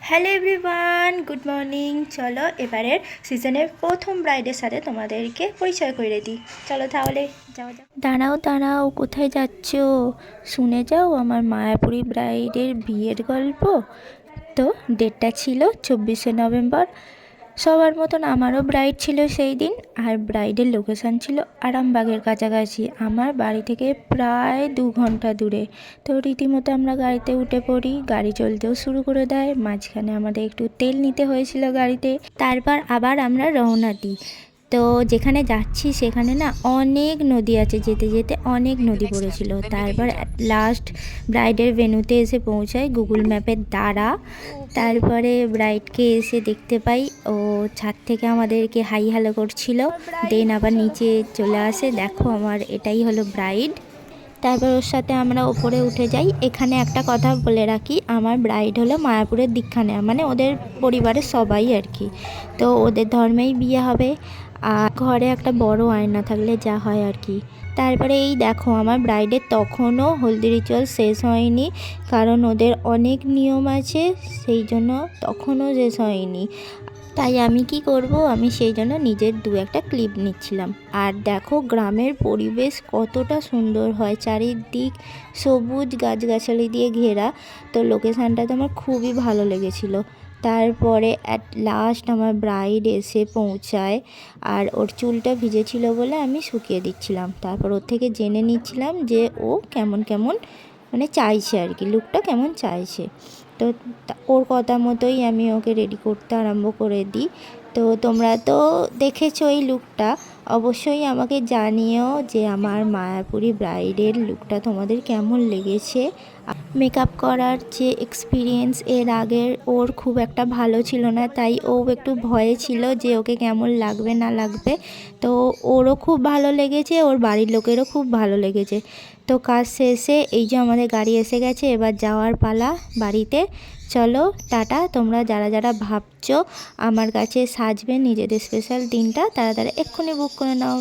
Hello everyone, good morning. চলো এবারের সিজনের প্রথম ব্রাইডের সাথে তোমাদেরকে পরিচয় করে দিই। চলো তাহলে যাওয়া যাক। দাঁড়াও দাঁড়াও, কোথায় যাচ্ছ? শুনে যাও আমার মায়াপুরী ব্রাইডের বিয়ের গল্প। তো ডেটটা ছিল 24শে নভেম্বর। সবার মতন আমারও ব্রাইড ছিল সেই দিন, আর ব্রাইডের লোকেশান ছিল আরামবাগের কাছাকাছি, আমার বাড়ি থেকে প্রায় 2 ঘন্টা দূরে। তো রীতিমতো আমরা গাড়িতে উঠে পড়ি, গাড়ি চলতেও শুরু করে দেয়। মাঝখানে আমাদের একটু তেল নিতে হয়েছিল গাড়িতে, তারপর আবার আমরা রওনা দিই। তো যেখানে যাচ্ছি সেখানে না অনেক নদী আছে, যেতে যেতে অনেক নদী পড়েছিল। তারপর লাস্ট ব্রাইডের ভেন্যুতে এসে পৌঁছাই গুগল ম্যাপের দ্বারা। তারপরে ব্রাইডকে এসে দেখতে পাই, ও ছাদ থেকে আমাদেরকে হাই হ্যালো করছিল, দেন আবার নিচে চলে আসে। দেখো আমার এটাই হলো ব্রাইড। তারপর ওর সাথে আমরা ওপরে উঠে যাই। এখানে একটা কথা বলে রাখি, আমার ব্রাইড হলো মায়াপুরের দীক্ষা নেওয়া, মানে ওদের পরিবারের সবাই আর কি। তো ওদের ধর্মেই বিয়ে হবে, আর ঘরে একটা বড় আয়না থাকলে যা হয় আর কি। তারপরে এই দেখো আমার ব্রাইডের তখনও হলদি রিচুয়াল শেষ হয়নি, কারণ ওদের অনেক নিয়ম আছে, সেই জন্য তখনও শেষ হয়নি। তাই আমি কি করব, আমি সেই জন্য নিজের একটা ক্লিপ নিচ্ছিলাম। আর দেখো গ্রামের পরিবেশ কতটা সুন্দর হয়, চারিদিক সবুজ গাছগাছালি দিয়ে ঘেরা। তো লোকেশানটা তো আমার খুবই ভালো লেগেছিলো। তারপরে অ্যাট লাস্ট আমার ব্রাইড এসে পৌঁছায়, আর ওর চুলটা ভিজেছিল বলে আমি শুকিয়ে দিচ্ছিলাম। তারপর ওর থেকে জেনে নিচ্ছিলাম যে ও কেমন কেমন মানে চাইছে আর কি, লুকটা কেমন চাইছে। তো ওর কথা মতোই আমি ওকে রেডি করতে আরম্ভ করে দিই। তো তোমরা তো দেখেছো এই লুকটা, অবশ্যই আমাকে জানিও যে আমার মায়াপুরী ব্রাইডের লুকটা তোমাদের কেমন লেগেছে। মেকআপ করার যে এক্সপিরিয়েন্স এর আগের ওর খুব একটা ভালো ছিল না, তাই ও একটু ভয়ে ছিল যে ওকে কেমন লাগবে না লাগবে। তো ওরও খুব ভালো লেগেছে, ওর বাড়ির লোকেরও খুব ভালো লেগেছে। তো কাজ শেষে এই যে আমাদের গাড়ি এসে গেছে, এবার যাওয়ার পালা বাড়িতে। চলো টাটা। তোমরা যারা যারা ভাবছো আমার কাছে সাজবে নিজেদের স্পেশাল দিনটা, তারা তারা এক্ষুনি বুক করে নাও।